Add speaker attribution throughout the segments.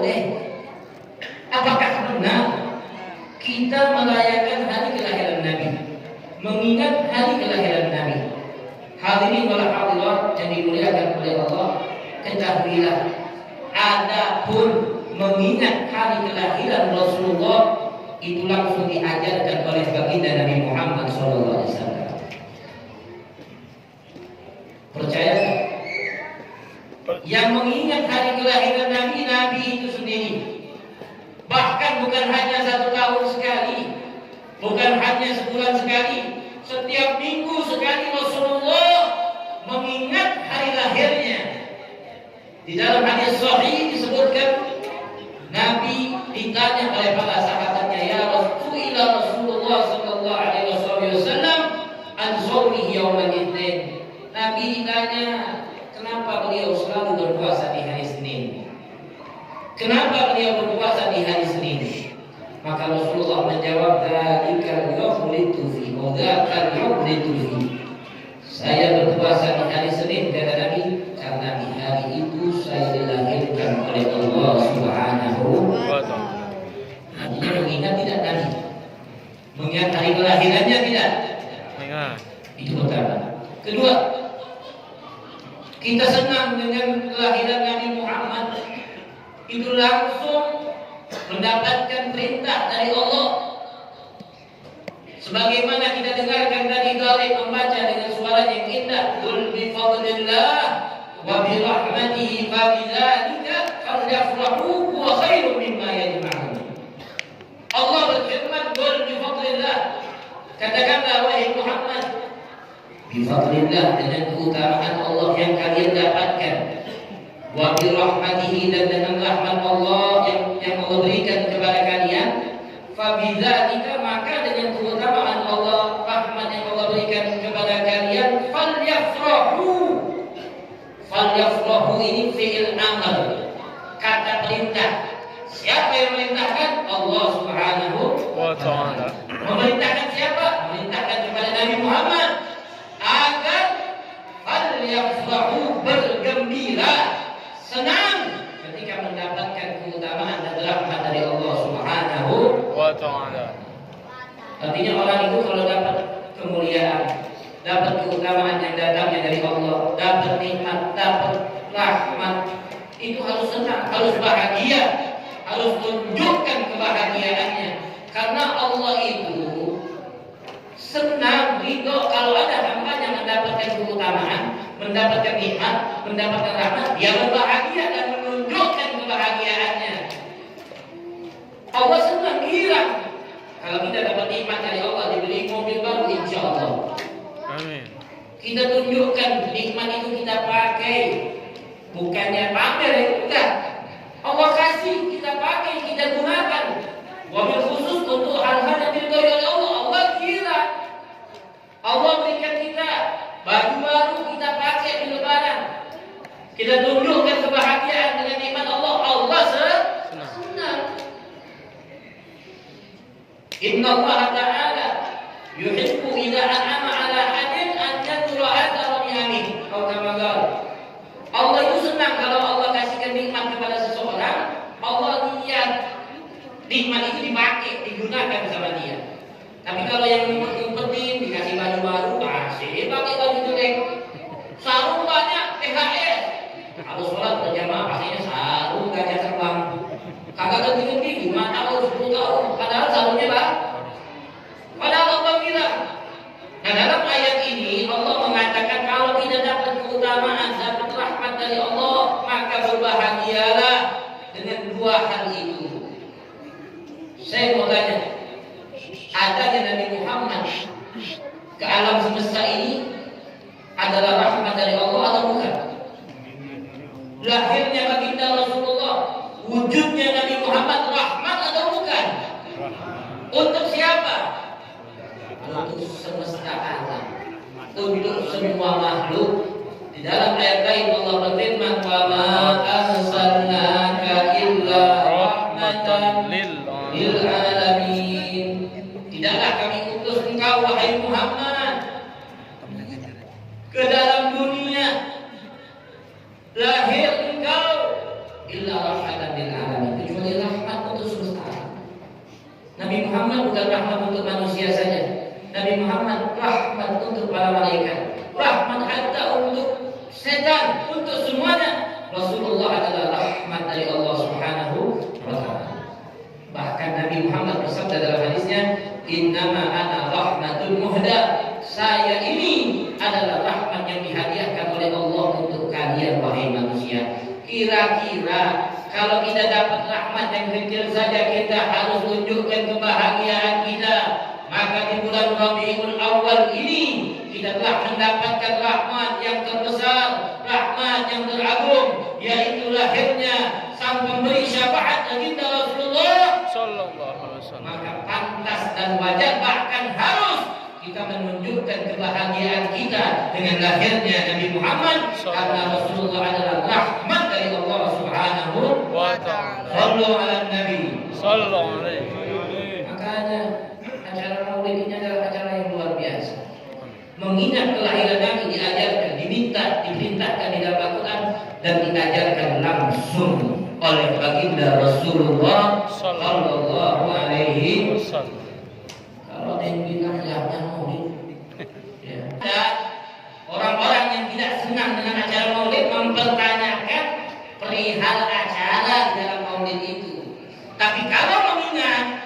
Speaker 1: boleh. Apakah benar kita merayakan hari kelahiran Nabi, mengingat hari kelahiran Nabi? Hadirin wal hadirat yang dimuliakan oleh Allah, ketahuilah, adapun mengingat hari kelahiran Rasulullah itu langsung diajarkan oleh baginda Nabi Muhammad SAW. Percaya? Yang mengingat hari kelahiran Nabi, Nabi itu sendiri. Bahkan bukan hanya 1 tahun sekali, bukan hanya sebulan sekali, setiap minggu sekali Rasulullah mengingat hari lahirnya. Di dalam hadis sahih disebutkan, Nabi ditanya oleh para sahabatnya, ya Rasulullah sallallahu alaihi wasallam an shaumi yaumil itsnin. Nabi ditanya, kenapa beliau selalu berpuasa di hari Senin? Kenapa beliau berpuasa di hari Senin? Maka Rasulullah menjawab, dzalika yukhlitu fi wa dzaka yukhlitu fi. Saya berpuasa di hari Senin, kata Nabi, karena di hari itu saya dilahirkan oleh Allah Subhanahu wa ta'ala. Artinya mengingat tidak Nabi? Mengingat hari kelahirannya tidak? Mengingat. Itu pertama. Kedua, kita senang dengan kelahiran Nabi Muhammad. Itu langsung mendapatkan perintah dari Allah. Sebagaimana kita dengarkan tadi Ghalib membaca dengan suara yang indah, qul bi fadlillah wa bi rahmatihi fa bidzalika falyafrahu huwa khairum mimma yajma'un. Allah berfirman, qul bi fadlillah, katakanlah wahai Muhammad, bi fadlillah, dengan keutamaan Allah yang kalian dapatkan, wa bi rahmatihi, dan dengan rahmat Allah yang Allah berikan kepada kalian, fa bidzalika, maka dengan keutamaan Allah, rahmat yang Allah berikan kepada kalian, falyafrahu ini fi'il amr, kata perintah. Siapa yang memerintahkan? Allah Subhanahu wa ta'ala. Memerintahkan siapa? Memerintahkan kepada Nabi Muhammad agar falyafrahu, bergembira, senang ketika mendapatkan keutamaan dan rahmat dari Allah Subhanahu wa ta'ala. Artinya orang itu kalau dapat kemuliaan, dapat keutamaan yang datangnya dari Allah, dapat nikmat, dapat rahmat, itu harus senang, harus bahagia, harus tunjukkan kebahagiaannya. Karena Allah itu senang, ridho kalau ada hamba yang mendapatkan keutamaan, mendapatkan nikmat, mendapatkan rahmat, dia berbahagia dan menunjukkan kebahagiaannya. Allah senang, girang kalau kita dapat nikmat dari Allah, diberi mobil baru, insya Allah. Amin. Kita tunjukkan nikmat itu, kita pakai, bukannya pamer, enggak. Allah kasih, kita pakai, kita gunakan. Wabil khusus untuk hal-hal yang diridhoi oleh Allah, Allah girang. Allah berikan kita baju baru, kita pakai di lebaran. Kita tunjukkan kebahagiaan dengan nikmat Allah. Allah senang. Inna Allah Ta'ala yuhibbu idza an'ama 'ala 'abdin an yadhkura athara ni'amihi. Allah itu senang kalau Allah kasihkan nikmat kepada seseorang, Allah lihat nikmat itu dipakai, digunakan sama dia. Tapi kalau yang ngumpetin, dikasih baju baru, masih pakai baju jelek. Sarung banyak, THR. Kalau sholat berjamaah pakainya sarung gajah terbang. Kagak ganti-ganti, 5 tahun, 10 tahun. Padahal sarungnya padahal Allah bilang. Nah, dalam ayat ini Allah mengatakan kalau kita dapat keutamaan, dapat rahmat dari Allah, maka berbahagialah dengan 2 hal itu. Saya mau tanya, adanya Nabi Muhammad ke alam semesta ini adalah rahmat dari Allah atau bukan? Lahirnya baginda Rasulullah, wujudnya Nabi Muhammad rahmat atau bukan? Untuk siapa? Untuk semesta alam, untuk semua makhluk. Di dalam ayat lain Allah berfirman, "Wa ma arsalnaka illa rahmatan lil alamin." Tidaklah kami utus engkau wahai Muhammad ke dalam dunia, lahir engkau illa rahmatan lil alamin, Muhammad bukan rahmat untuk manusia saja. Nabi Muhammad rahmat untuk para malaikat, rahmat hatta untuk setan, untuk semuanya. Rasulullah adalah rahmat dari Allah Subhanahu wa taala. Bahkan Nabi Muhammad bersabda dalam hadisnya, "Innama ana rahmatun muhda." Saya ini adalah rahmat yang dihadiahkan oleh Allah untuk kalian wahai manusia. Kira-kira kalau kita dapat rahmat yang kecil saja kita harus tunjukkan kebahagiaan kita. Maka di bulan Rabiul Awal ini kita telah mendapatkan rahmat yang terbesar, rahmat yang teragung, yaitu lahirnya sang pemberi syafaat baginda Rasulullah sallallahu alaihi wasallam. Maka pantas dan wajar, bahkan harus kita menunjukkan kebahagiaan kita dengan lahirnya Nabi Muhammad, karena Rasulullah adalah rahmat dari Allah Subhanahu wa taala. Sallu ala Nabi sallallahu alaihi. Makanya acara Maulid ini adalah acara yang luar biasa. Mengingat kelahiran Nabi diajarkan, diperintahkan di dalam Al-Quran dan diajarkan langsung oleh baginda Rasulullah sallallahu alaihi wasallam. Kalau ada yang bilang jangan Maulid, ya. Ada orang-orang yang tidak senang dengan acara Maulid mempertanyakan perihal acara di dalam Maulid itu. Tapi kalau mengenang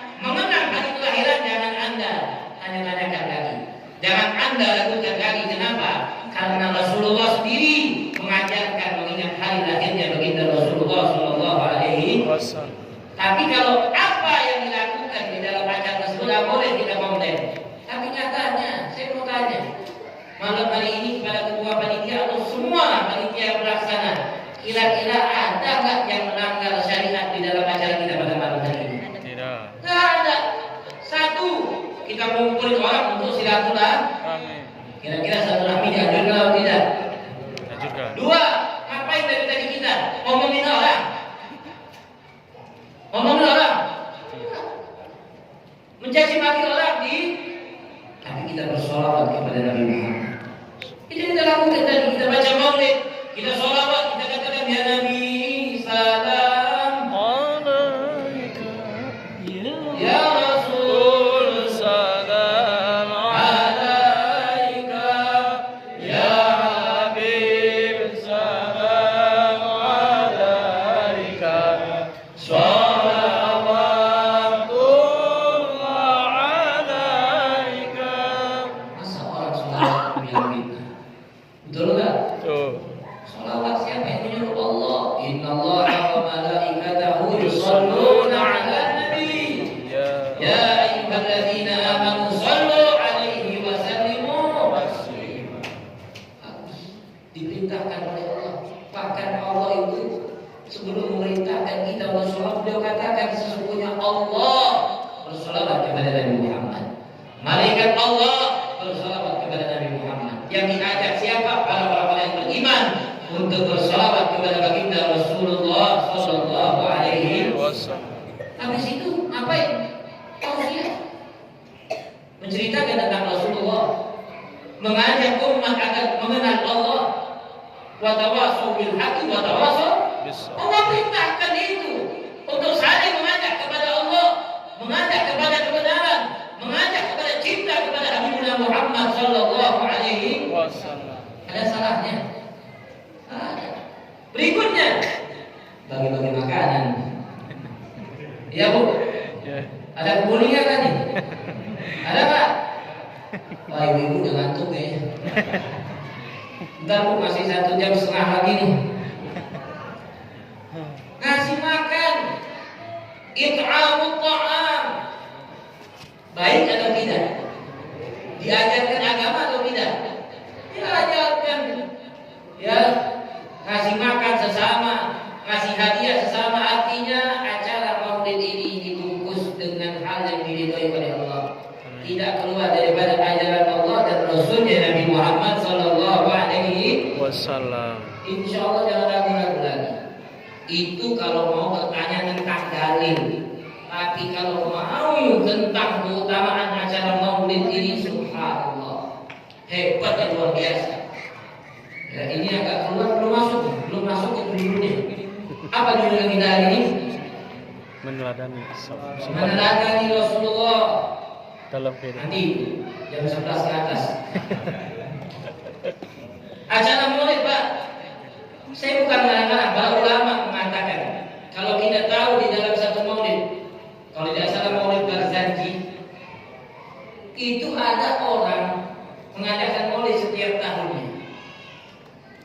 Speaker 1: hari kelahiran, jangan Anda tanya-tanyakan lagi. Jangan Anda lakukan lagi. Kenapa? Karena Rasulullah sendiri mengajarkan mengingat hari lahirnya baginda Rasulullah sallallahu alaihi wasallam. Tapi kalau apa yang dilakukan di dalam acara tersebut tidak boleh kita komplain. Tapi nyatanya, saya mau tanya malam hari ini kepada ketua panitia atau semua panitia pelaksana, kira-kira ada nggak yang melanggar syariat di dalam acara kita pada malam hari ini? Tidak. Nggak ada. Satu, kita mengumpulkan orang untuk silaturahmi. Kira-kira silaturahmi dianjurkan atau tidak? Dianjurkan. Dua, ngapain dari tadi kita? Ngomongin orang. Ngomongin orang. Mencaci maki orang tapi kita bersolawat kepada Nabi Muhammad. Itu kita lakukan tadi, kita baca maulid, kita solawat, kita katakan ya Nabi salam alaika, ya Rasul salam alaika, ya Habib salam alaika. Betul enggak? Betul. Salawat siapa yang menyuruh Allah? Innallaha wa malaikatahu yusholluna 'alan nabi. Ya ayyuhalladzina amanu shallu 'alaihi wa sallimu taslima. Diperintahkan oleh Allah. Bahkan Allah itu sebelum memerintahkan kita bersolawat, beliau katakan sesungguhnya Allah bersolawat kepada Nabi Muhammad. Malaikat Allah bersolawat kepada Nabi Muhammad. Yang diajak siapa? Para orang-orang yang beriman untuk bersolawat kepada baginda Rasulullah sallallahu alaihi wasallam. Habis itu ngapain? Tausiah. Menceritakan tentang Rasulullah, mengajak umat agar mengenal Allah. Wa tawasau bil haqqi wa tawasau bis sabr. Allah perintahkan itu untuk saling mengajak kepada Allah, mengajak kepada kebenaran, mengajak kepada cinta kepada Habibullah Muhammad sallallahu alaihi wasallam. Ada salahnya? Ada. Berikutnya bagi-bagi makanan. Iya Bu? Ada kuliah kan nih? Ada Pak? Wah ibu udah ngantuk ya. Bentar Bu, masih 1 jam setengah lagi nih. Ngasih makan, it'amut ta'am, baik atau tidak? Diajarkan agama atau tidak? Diajarkan. Ya, ngasih makan sesama, ngasih hadiah sesama, artinya acara maulid ini dibungkus dengan hal yang diridhoi oleh Allah. Tidak keluar daripada ajaran Allah dan Rasulnya Nabi Muhammad sallallahu alaihi wasallam. Insyaallah jangan ragu-ragu lagi. Itu kalau mau bertanya tentang dalil. Tapi kalau mau tentang keutamaan acara maulid ini, subhanallah, hebat dan luar biasa. Ya, ini agak keluar, belum masuk ke judulnya. Apa judul kita hari ini?
Speaker 2: meneladani
Speaker 1: meneladani Rasulullah
Speaker 2: dalam kehidupan.
Speaker 1: nanti jam 11 ke atas. Acara maulid, Pak, saya bukan melarang, para ulama mengatakan kalau kita tahu di dalam satu maulid, kalau tidak salah maulid Barzanji, itu ada orang mengadakan maulid setiap tahunnya.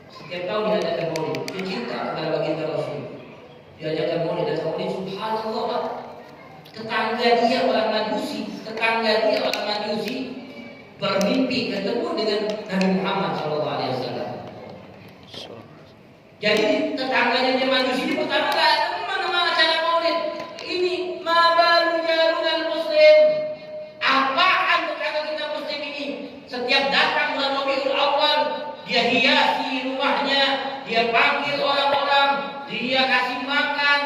Speaker 1: Setiap tahun diadakan maulid, dia cinta kepada baginda Rasul. Diadakan maulid dan maulid, subhanallah, Pak. Tetangga dia orang Majusi bermimpi ketemu dengan Nabi Muhammad SAW. Jadi tetangganya dia Majusi ini pertama kali mana acara maulid ini, mabalujarul muslim. Apaan tetangga kita muslim ini? Setiap datang bulan Rabiul Awal, dia hiasi rumahnya, dia panggil orang-orang, dia kasih makan.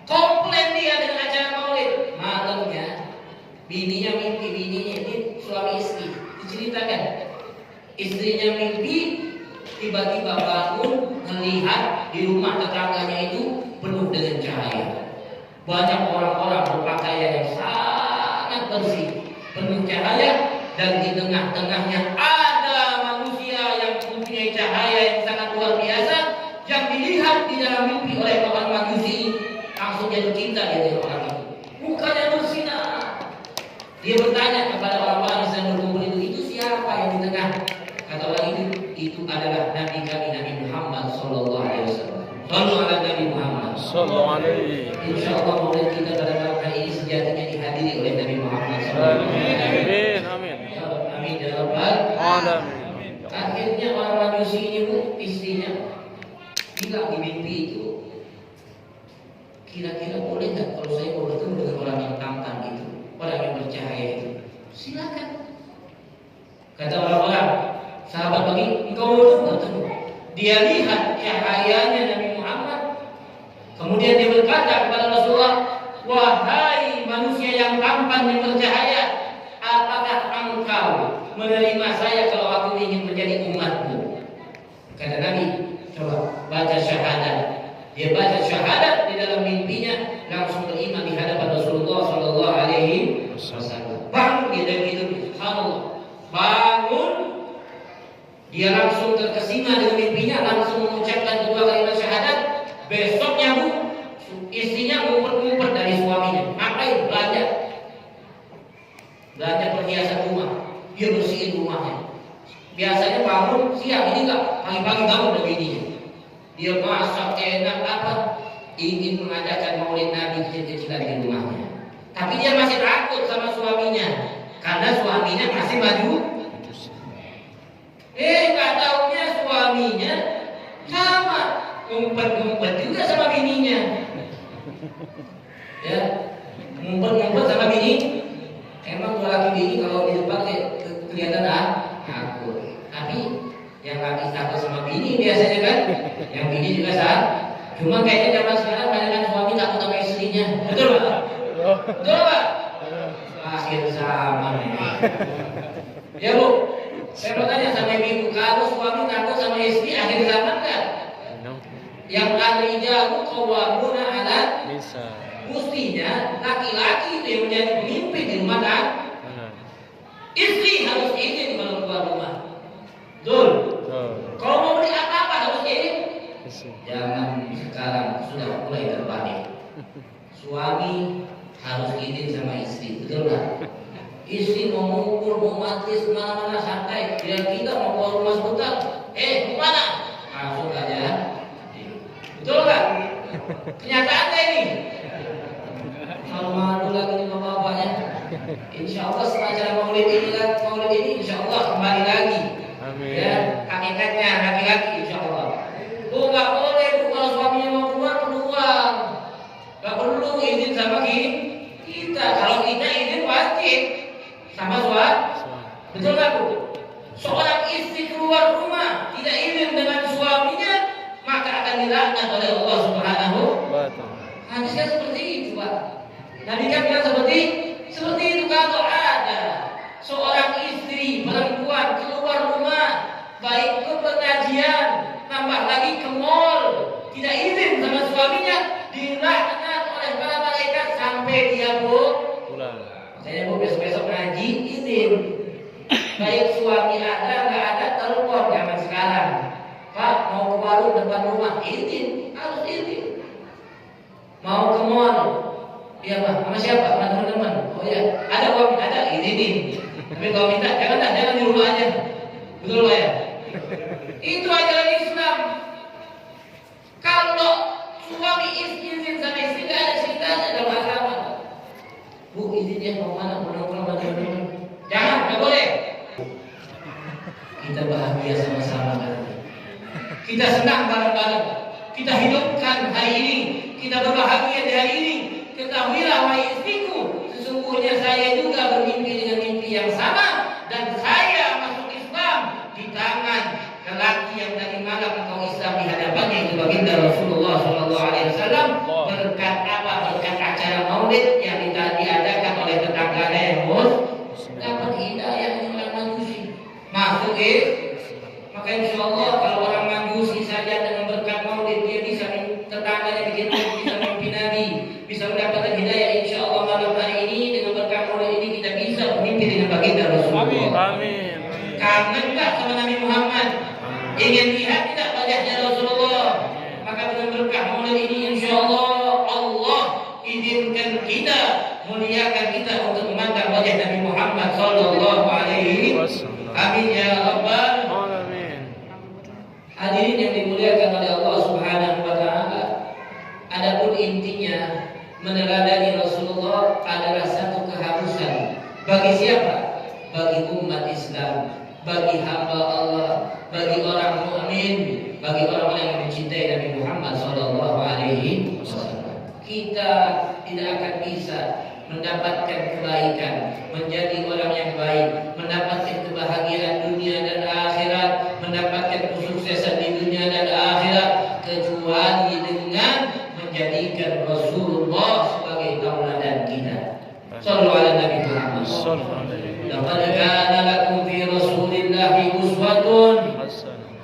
Speaker 1: Komplain dia dengan acara maulid. Malamnya bininya mimpi, bininya ini suami istri, diceritakan istrinya mimpi tiba-tiba bangun melihat di rumah tetangganya itu penuh dengan cahaya. Banyak orang-orang berpakaian yang sangat bersih, penuh cahaya, dan di tengah-tengahnya ada manusia yang mempunyai cahaya yang sangat luar biasa, yang dilihat di dalam mimpi oleh orang Majusi. Langsung jatuh cinta dia dengan orang itu. Mukanya bersinar. Dia bertanya kepada orang-orang yang sedang berkumpul itu siapa yang di tengah? Kata orang itu adalah Nabi kami, Nabi Muhammad Sallallahu Alaihi Wasallam. Sallu ala Nabi Muhammad Sallallahu Alaihi. Insyaallah maulid kita pada malam hari ini sejatinya dihadiri oleh Nabi Muhammad Sallallahu Alaihi Wasallam. Amin, amin. Amin ya Rabbal alamin. Akhirnya orang Majusi ini istrinya bilang di mimpi itu, kira-kira boleh nggak kalau saya mau bertemu dengan orang yang tampan itu, orang yang bercahaya itu? Silakan. Kata orang-orang, sahabat bagi engkau bertemu. Dia lihat cahayanya Nabi Muhammad. Kemudian dia berkata kepada Rasulullah, wahai manusia yang tampan yang bercahaya, apakah engkau menerima saya kalau aku ingin menjadi umatmu? Kata Nabi, coba baca syahadat. Dia baca syahadat di dalam mimpinya, langsung beriman di hadapan Rasulullah Sallallahu Alaihi Wasallam. Bangun dia dari tidur, subhanallah. Bangun, dia langsung terkesima dengan mimpinya, langsung mengucapkan dua kalimat syahadat. Besoknya istrinya ngumpet-ngumpet dari suaminya. Ngapain? Belanja perhiasan rumah. Dia bersihin rumahnya. Biasanya bangun siang, ini enggak, pagi-pagi bangun begininya. Dia masak enak apa, ingin mengadakan maulid Nabi kecil-kecilan di rumahnya. Tapi dia masih takut sama suaminya, karena suaminya masih maju. Nggak taunya suaminya sama, ngumpet-ngumpet juga sama bininya. Ya, ngumpet-ngumpet sama bini. Emang laki bini kalau di depan kelihatan takut. Tapi yang laki takut sama bini biasanya kan, yang bini juga saat. Cuma kayaknya zaman sekarang banyak suami takut sama istrinya. Betul Pak? Betul Pak? Akhir zaman ini. Ya Bu, saya mau tanya sama ibu, kalau suami takut sama istri akhir zaman kan? Yang ar-rijalu qawwamuna 'ala nisa. Mestinya laki-laki itu yang menjadi pemimpin di rumah kan? Istri harus izin kalau keluar rumah. Betul. Kalau mau beli apa-apa harus izin. Jangan sekarang sudah mulai terbalik. Suami harus izin sama istri, betul nggak? Istri mau mengukur, mau majlis mana-mana santai. Dia kita mau keluar rumah sebentar. Kemana? Langsung aja. Betul nggak? Kenyataannya ini. Malu-malu lagi nih bapak-bapaknya. Insya Allah setelah acara maulid ini insya Allah kembali lagi. Amin. Ya, hakikatnya laki-laki insya Allah. Nggak boleh kalau suaminya mau keluar. Nggak perlu izin sama kita. Kalau kita izin wajib sama suami. Betul nggak Bu? Seorang istri keluar rumah tidak izin dengan suaminya, maka akan dilaknat oleh Allah Subhanahu wa Ta'ala. Hadisnya seperti itu Pak. Nabi kan bilang seperti itu. Kalau ada seorang istri perempuan keluar rumah, baik ke pengajian, tambah lagi ke mall, tidak izin sama suaminya, dilaknat oleh para malaikat sampai dia
Speaker 2: pulang.
Speaker 1: Makanya bu besok-besok ngaji izin. Baik suami ada nggak ada telepon zaman sekarang. Pak mau ke warung depan rumah izin, harus izin. Mau ke mall, iya pak, sama siapa? Sama teman-teman. Oh iya, ada uang, ada izinin. Tapi kalau minta jangan di rumah aja. Betul pak ya? Itu ajaran Islam. Kalau suami izin sama istri nggak ada ceritanya dalam agama. Bu izinnya mau mana? Mau nongkrong sama teman-teman? Jangan, nggak boleh. Kita bahagia sama-sama kan? Kita senang bareng-bareng. Kita hidupkan hari ini. Kita berbahagia di hari ini. Ketahuilah wahai istriku, sesungguhnya saya juga bermimpi dengan mimpi yang sama dan saya masuk Islam di tangan lelaki yang tadi malam engkau Islam di hadapannya itu baginda Rasulullah SAW. Berkat apa? Berkat acara maulid yang diadakan oleh tetangganya yang dapat hidayah yang manusia masuk maka insya Allah kalau orang majusi saja dengan berkat maulid dia bisa tetangganya bikin bisa mimpi Nabi, bisa mendapatkan hidayah. Insya Allah malam hari ini dengan berkat maulid ini kita bisa bermimpi dengan baginda Rasulullah.
Speaker 2: Amin.
Speaker 1: Kangen tak sama Nabi Muhammad? Ingin lihat tidak wajahnya Rasulullah? Maka dengan berkat maulid ini insya Allah Allah izinkan kita, muliakan kita untuk memandang wajah Nabi Muhammad Sallallahu Alaihi Wasallam. Amin ya Rabbal
Speaker 2: Alamin.
Speaker 1: Hadirin yang dimuliakan oleh Allah Subhanahu wa taala. Adapun intinya meneladani Rasulullah adalah satu keharusan bagi siapa? Bagi umat Islam, bagi hamba Allah, bagi orang mukmin, bagi orang-orang yang mencintai Nabi Muhammad sallallahu alaihi wasallam. Kita tidak akan bisa mendapatkan kebaikan, menjadi orang yang baik, mendapatkan kebahagiaan dunia dan akhirat, mendapatkan kesuksesan di dunia dan akhirat kecuali dengan menjadikan Rasulullah sebagai tauladan kita. Sallu ala Nabi Muhammad. Laqad kana lakum fi Rasulillahi uswatun hasanah.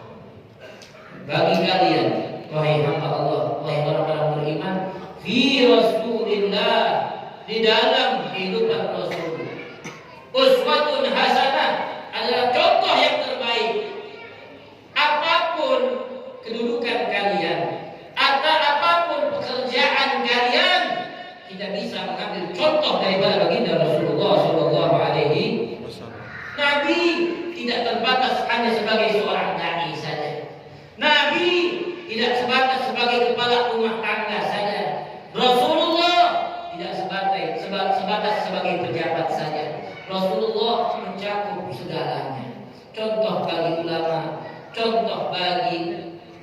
Speaker 1: Bagi kalian wahai hamba Allah, wahai orang-orang beriman, fi Rasulillah, di dalam kehidupan Rasul, uswatun hasanah adalah contoh yang terbaik. Apapun kedudukan kalian atau apapun pekerjaan kalian, kita bisa mengambil contoh daripada baginda Rasulullah Sallallahu Alaihi Wasallam. Nabi tidak terbatas hanya sebagai seorang dai saja. Nabi tidak sebatas sebagai kepala rumah tangga saja. Rasulullah tidak sebatas sebagai pejabat saja. Rasulullah mencakup segalanya. Contoh bagi ulama, contoh bagi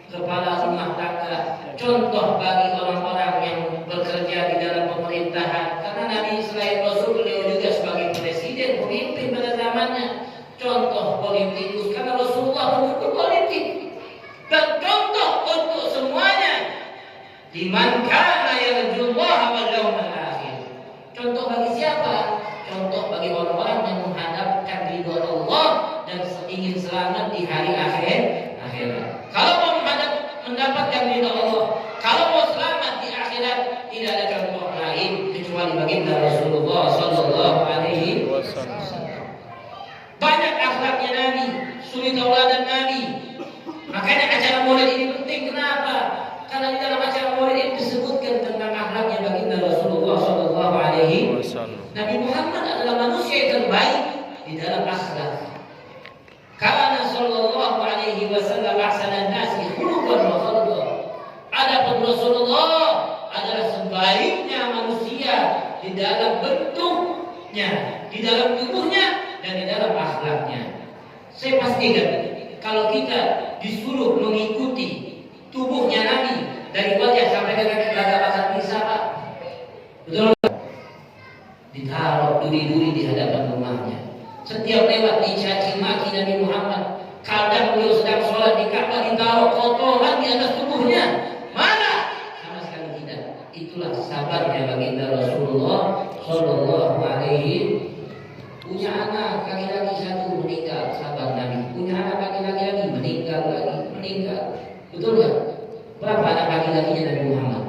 Speaker 1: kepala rumah tangga, contoh bagi orang-orang yang bekerja di dalam pemerintahan. Karena Nabi selain Rasul, beliau juga sebagai presiden, pemimpin pada zamannya. Contoh politikus, karena Rasulullah mendukung politik. Dan contoh untuk semuanya. Liman kana yarjullaha wal yawmal akhir. Contoh bagi siapa? Contoh bagi orang-orang yang menghadapkan ridho Allah dan ingin selamat di hari akhirat. Kalau mau mendapatkan ridho Allah, kalau mau selamat di akhirat, tidak ada contoh lain kecuali baginda Rasulullah Sallallahu Alaihi Wasallam. Banyak akhlaknya Nabi, suri tauladan Nabi. Makanya acara maulid ini penting. Kenapa? Karena di dalam acara maulid ini disebutkan tentang akhlaknya baginda Rasulullah Sallallahu Alaihi Wasallam. Nabi Muhammad adalah manusia yang terbaik di dalam akhlak. Karena Sallallahu Alaihi Wasallam ahsanan nasi khuluqan wa khalqan. Adapun Rasulullah adalah sebaiknya manusia di dalam bentuknya, di dalam tubuhnya, dan di dalam akhlaknya. Saya pastikan kalau kita disuruh mengikuti tubuhnya Nabi dari wajah sampai ke kaki gagak bakar bisa, Pak. Betul? Ditaruh duri-duri di hadapan rumahnya. Setiap lewat dicaci maki Nabi Muhammad. Kadang beliau sedang sholat di Ka'bah ditaruh kotoran di atas tubuhnya. Mana? Sama sekali tidak. Itulah sabarnya baginda Rasulullah Sallallahu Alaihi. Punya anak laki-laki satu meninggal, sabar Nabi. Punya anak laki-laki lagi meninggal. Betul kan? Berapa anak laki-lakinya Nabi Muhammad?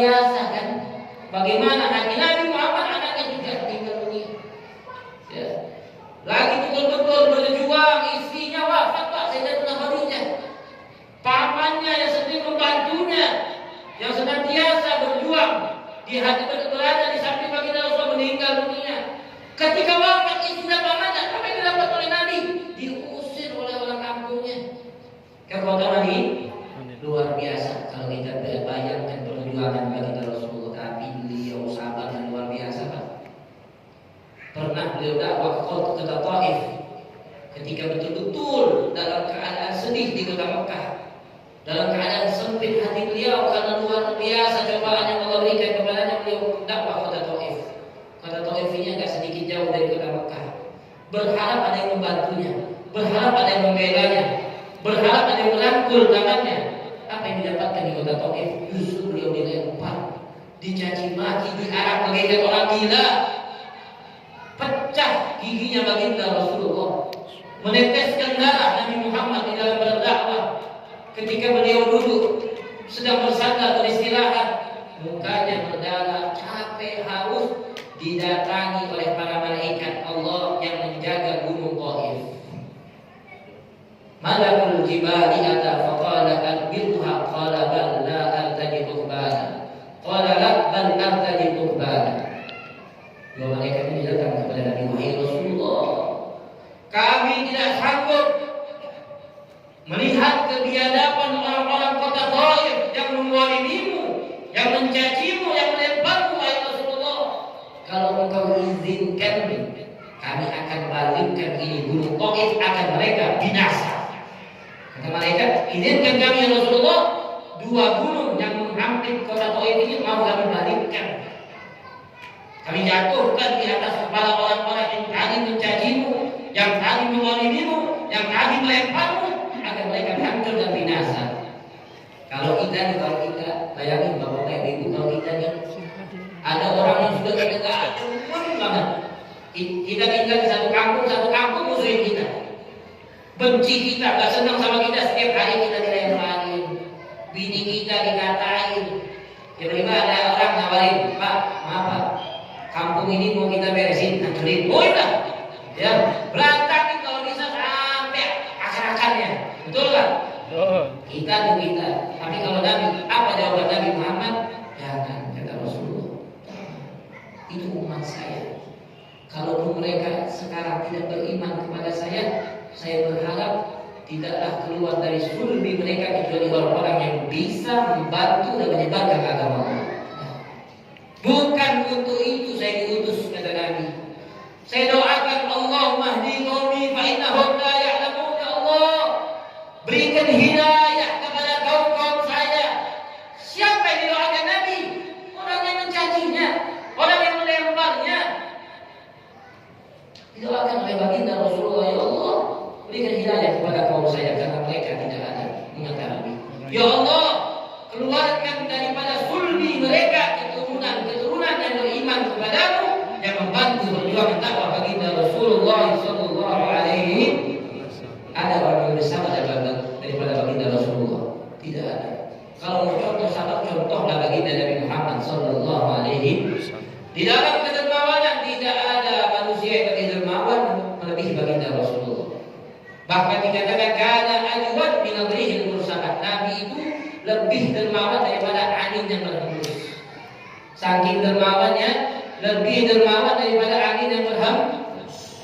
Speaker 1: biasa kan. Bagaimana hati Nabi Muhammad anaknya juga meninggal dunia. Ya. Lagi betul-betul berjuang, istrinya wafat Pak Sayyidatuna Khadijah. Pamannya yang sering membantunya, yang senantiasa berjuang di hati berada di samping baginda Rasul meninggal dunia. Ketika wafat istri dan pamannya, apa yang didapat oleh Nabi? Diusir oleh orang kampungnya. Kekuatan Nabi luar biasa. Kalau kita bayangkan perjuangan baginda Rasulullah, tapi beliau sabar dan luar biasa Pak. Pernah beliau dakwah ke kota Taif ketika betul-betul dalam keadaan sedih di kota Mekah, dalam keadaan sempit hati beliau karena luar biasa cobaan yang Allah berikan kepadanya. Beliau dakwah kota Taif. Kota Taif ini agak sedikit jauh dari kota Mekah. Berharap ada yang membantunya, berharap ada yang membelanya, berharap ada yang merangkul tangannya. Apa yang didapatkan di kota Taif? Justru beliau dilempar, dicaci maki, diarak bagaikan orang gila. Pecah giginya baginda Rasulullah, meneteskan darah Nabi Muhammad di dalam berdakwah. Ketika beliau duduk sedang bersandar beristirahat, mukanya berdarah, capek, haus, didatangi oleh para malaikat Allah yang menjaga gunung Taif. Malakul jibali ata faqala albirha qala bal la artaji turbana qala la bal artaji turbana. Dua malaikat ini datang kepada Nabi Muhammad Rasulullah. Kami tidak sanggup melihat kebiadaban orang-orang kota Taif yang menzalimimu, yang mencacimu, yang melemparmu, wahai Rasulullah. Kalau engkau izinkan, kami akan balikkan ini gunung Taif, akan mereka binasa. Kata malaikat, izinkan kami ya Rasulullah, dua gunung yang menghampiri kota Taif ini mau kami balikkan. Kami jatuhkan di atas kepala orang-orang yang tadi mencacimu, yang tadi menzalimimu, yang tadi melemparmu, agar mereka hancur dan binasa. Kalau kita bayangin bapak ibu, kalau kita nih ada orang yang sudah kita gak banget. Kita tinggal di satu kampung musuhin kita, benci kita, gak senang sama kita, setiap hari kita dilemparin, bini kita dikatain. Tiba-tiba ada orang nawarin, Pak, maaf Pak, kampung ini mau kita beresin, hancurin, boleh lah. Ya, berantakin kalau bisa sampai akar-akarnya, betul kan? Kita tuh kita. Tapi kalau Nabi, apa jawaban Nabi Muhammad? Jangan, kata Rasulullah. Itu umat saya. Kalau mereka sekarang tidak beriman kepada saya berharap tidaklah keluar dari sulbi mereka kecuali orang-orang yang bisa membantu dan menyebarkan agama Allah. Bukan untuk itu saya diutus, kata Nabi. Saya doakan Allahumma hdi qaumi fa innahum la ya'lamun. Ya Allah, berikan hidayah kepada kaum saya. Siapa yang didoakan Nabi? Orang yang mencacinya, orang yang melemparnya. Didoakan oleh baginda Rasulullah, ya Allah, berikan hidayah kepada kaum saya karena mereka tidak ada mengetahui. Ya Allah, keluarkan daripada sulbi mereka keturunan yang beriman kepadamu, yang membantu perjuangan dakwah baginda Rasulullah sallallahu alaihi. Ada orang yang bersama daripada baginda Rasulullah? Tidak ada. Kalau mau contoh sahabat, contohlah baginda Nabi Muhammad sallallahu alaihi. Di dalam kedermawanan tidak ada manusia yang lebih dermawan melebihi baginda Rasulullah. Bahkan dikatakan kana ajwad min adrihil mursalat. Nabi itu lebih dermawan daripada angin yang berhembus. Saking dermawannya, lebih dermawan daripada angin yang berhembus.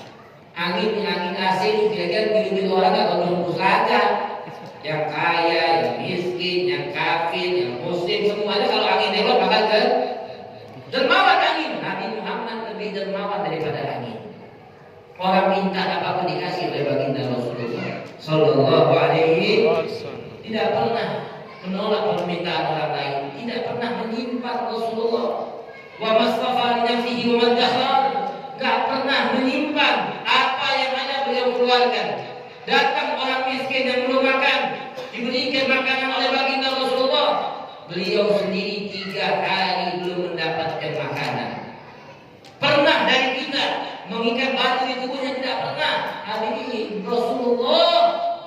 Speaker 1: Angin AC itu kira-kira biru-biru orang atau berhembus saja. Yang kaya, yang miskin, yang kafir, yang muslim, semuanya kalau angin lewat bakal ke dermawan angin. Nabi Muhammad lebih dermawan daripada angin. Orang minta apapun dikasih oleh baginda Rasulullah sallallahu alaihi wasallam. Tidak pernah menolak permintaan orang lain, tidak pernah menyimpan Rasulullah. Wa mastafa li nafsihi wa maddakhar, enggak pernah menyimpan apa yang ada beliau keluarkan. Datang orang miskin yang belum makan, diberikan makanan oleh baginda Rasulullah. Beliau sendiri 3 hari belum mendapatkan makanan. Pernah dari kita mengikat batu di tubuhnya? Tidak pernah. Hadirin, Rasulullah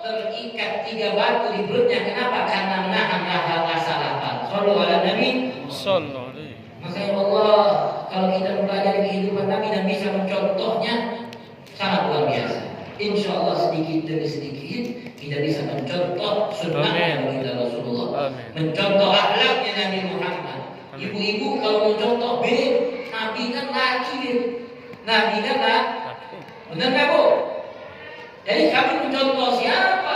Speaker 1: terikat 3 batu di perutnya. Kenapa? Karena menahan rasa lapar. Sallu ala Nabi.
Speaker 2: Sallallahu alaihi.
Speaker 1: Makanya Allah, kalau kita mempelajari kehidupan Nabi dan bisa mencontohnya, sangat luar biasa. Insya Allah sedikit demi sedikit kita bisa mencontoh sunnah Nabi Rasulullah, mencontoh akhlaknya Nabi Muhammad. Ibu-ibu kalau mencontoh Nabi kan laki, Nabi kan laki, benar nggak Bu? Jadi kami mencontoh siapa?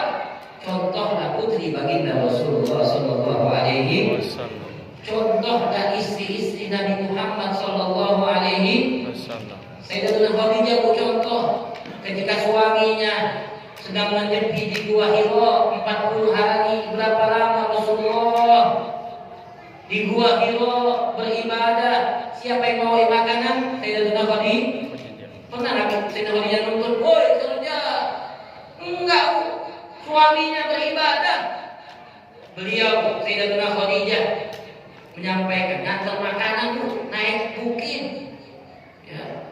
Speaker 1: Contohlah putri baginda Rasulullah Sallallahu Alaihi Wasallam. Contohlah istri-istri Nabi Muhammad Sallallahu Alaihi Wasallam. Sayyidatuna Khadijah Bu contoh ketika suaminya sedang menepi di Gua Hira 40 hari. Berapa lama Rasulullah di Gua Hira beribadah? Siapa yang mau makanan? Sayyidatuna Khadijah. Pernah Sayyidatuna Khadijah nonton, "Woi kerja." Enggak, suaminya beribadah. Beliau Sayyidatuna Khadijah menyampaikan, ngantar makanan Bu, naik bukit. Ya.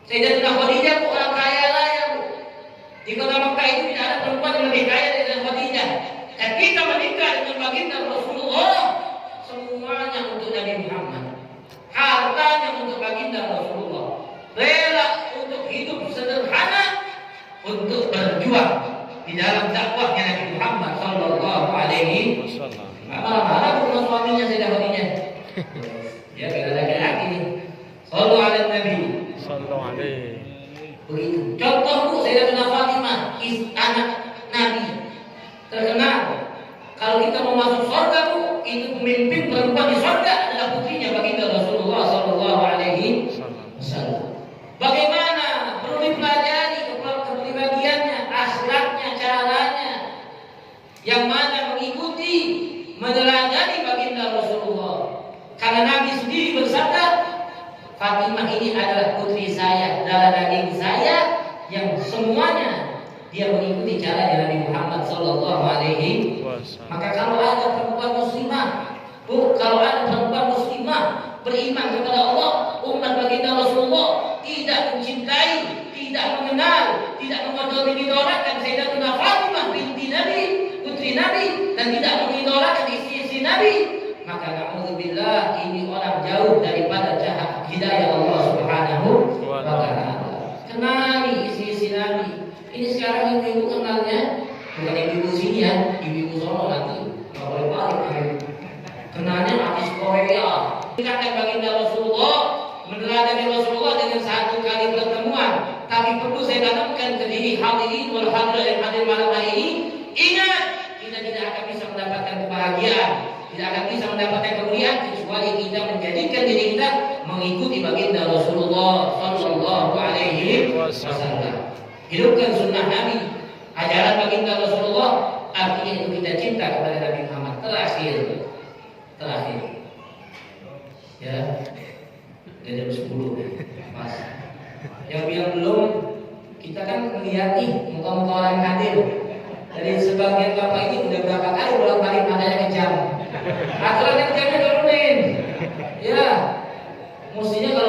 Speaker 1: Sayyidatuna Khadijah Bu orang kaya raya Bu. Di kota Mekah itu tidak ada perempuan yang lebih kaya dari Khadijah. Ketika menikah dengan baginda Rasulullah, semuanya untuk Nabi Muhammad. Hartanya untuk baginda Rasulullah. Rela untuk hidup sederhana untuk berjuang di dalam dakwahnya Nabi Muhammad Sallallahu Alaihi Wasallam. Mana bukan suaminya Sayyidah Khadijah? Ya kita laki-laki nih. Sallallahu Alaihi Nabi.
Speaker 2: Sallallahu Alaihi.
Speaker 1: Begitu. Contoh Bu Sayyidatuna Fatimah, anak Nabi terkenal. Kalau kita mau masuk surga Bu, itu pemimpin perempuan di surga adalah putrinya baginda Rasulullah Sallallahu Alaihi Wasallam. Bagaimana perlu dipelajari kepribadiannya, akhlaknya, caranya, yang mana mengikuti, meneladani baginda Rasulullah. Karena Nabi sendiri bersabda, Fatimah ini adalah putri saya, darah daging saya, yang semuanya dia mengikuti cara Nabi Muhammad Sallallahu Alaihi Wasallam. Maka kalau ada perempuan muslimah, kalau ada perempuan muslimah beriman kepada Allah, umat baginda Rasulullah, tidak mencintai, tidak mengenal, tidak mengidolakan Sayyidatuna Fatimah binti Nabi, putri Nabi, dan tidak mengidolakan istri-istri Nabi, maka na'udzubillah, ini orang jauh daripada hidayah Allah Subhanahu wa ta'ala. Kenali istri-istri Nabi. Ini sekarang ibu-ibu kenalnya bukan ibu-ibu sini ya, ibu-ibu sono nanti nggak boleh balik. Kenalnya artis Korea. Dikatakan baginda Rasulullah, meneladani Rasulullah dengan satu kali pertemuan. Tapi perlu saya tanamkan ke diri hadirin wal hadirat yang hadir malam hari ini. Ingat, kita tidak akan bisa mendapatkan kebahagiaan, tidak akan bisa mendapatkan kemuliaan kecuali kita menjadikan diri kita mengikuti baginda Rasulullah Sallallahu Alaihi Wasallam. Hidupkan sunnah Nabi, ajaran baginda Rasulullah. Artinya itu kita cinta kepada Nabi Muhammad. Terakhir, ya, jam 10 pas. Yang bilang belum, kita kan melihat nih muka-muka orang yang hadir. Dari sebagian bapak ini udah berapa kali bolak-balik matanya kejam. Aturan yang jamnya turunin. Ya, mestinya kalau